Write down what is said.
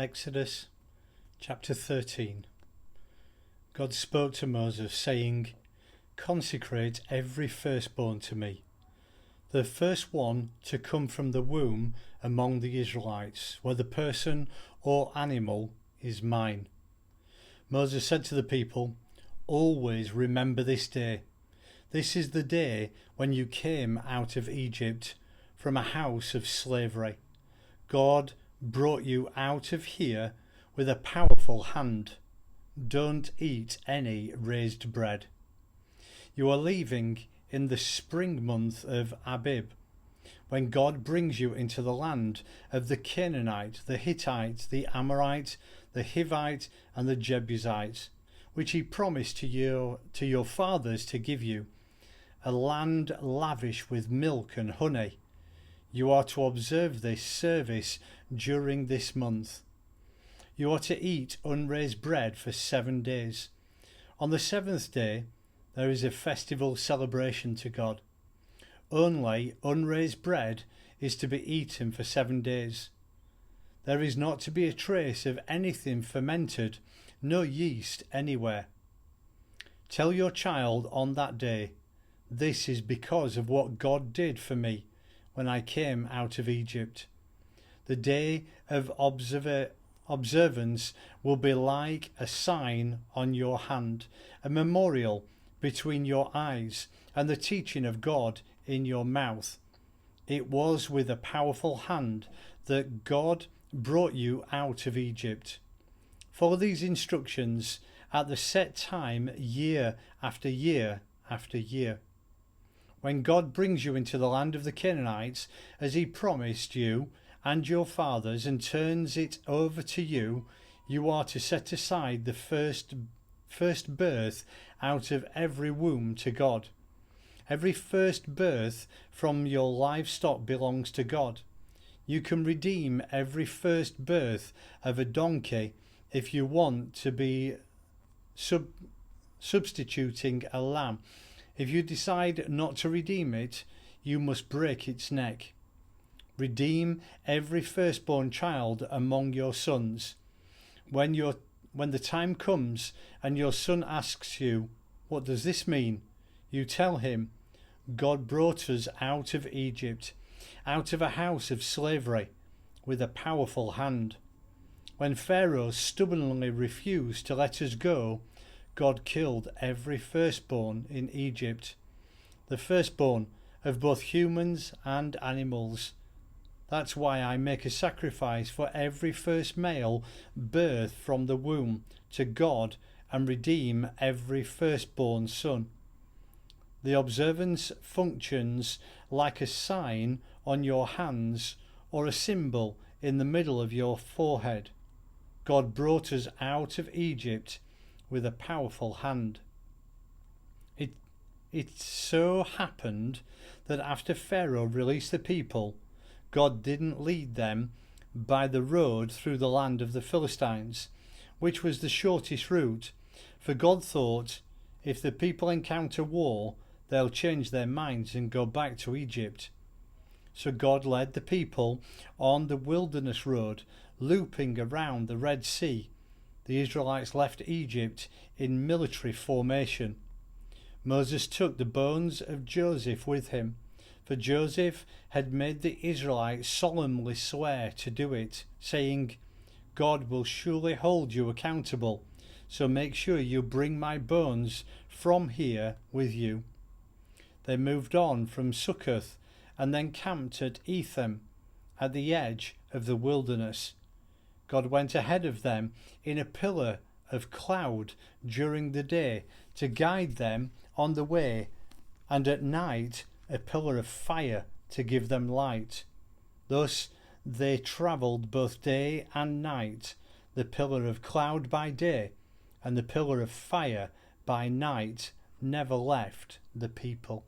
Exodus chapter 13. God spoke to Moses, saying, "Consecrate every firstborn to me, the first one to come from the womb among the Israelites, whether person or animal, is mine." Moses said to the people, "Always remember this day. This is the day when you came out of Egypt from a house of slavery. God brought you out of here with a powerful hand. Don't eat any raised bread. You are leaving in the spring month of Abib, when God brings you into the land of the Canaanite, the Hittite, the Amorite, the Hivite, and the Jebusite, which he promised to your fathers to give you, a land lavish with milk and honey. You are to observe this service during this month. You are to eat unraised bread for 7 days. On the seventh day, there is a festival celebration to God. Only unraised bread is to be eaten for 7 days. There is not to be a trace of anything fermented, no yeast anywhere. Tell your child on that day, "This is because of what God did for me when I came out of Egypt." The day of observance will be like a sign on your hand, a memorial between your eyes, and the teaching of God in your mouth. It was with a powerful hand that God brought you out of Egypt. Follow these instructions at the set time, year after year after year. When God brings you into the land of the Canaanites, as he promised you and your fathers, and turns it over to you, you are to set aside the first birth out of every womb to God. Every first birth from your livestock belongs to God. You can redeem every first birth of a donkey if you want to be substituting a lamb. If you decide not to redeem it, you must break its neck. Redeem every firstborn child among your sons. When the time comes and your son asks you, "What does this mean?" you tell him, "God brought us out of Egypt, out of a house of slavery, with a powerful hand. When Pharaoh stubbornly refused to let us go, God killed every firstborn in Egypt, the firstborn of both humans and animals. That's why I make a sacrifice for every first male birth from the womb to God and redeem every firstborn son." The observance functions like a sign on your hands or a symbol in the middle of your forehead. God brought us out of Egypt with a powerful hand. It so happened that after Pharaoh released the people, God didn't lead them by the road through the land of the Philistines, which was the shortest route, for God thought, if the people encounter war, they'll change their minds and go back to Egypt. So God led the people on the wilderness road, looping around the Red Sea. The Israelites left Egypt in military formation. Moses took the bones of Joseph with him, for Joseph had made the Israelites solemnly swear to do it, saying, "God will surely hold you accountable, so make sure you bring my bones from here with you." They moved on from Succoth and then camped at Etham at the edge of the wilderness. God went ahead of them in a pillar of cloud during the day to guide them on the way, and at night a pillar of fire to give them light. Thus they travelled both day and night, the pillar of cloud by day and the pillar of fire by night never left the people.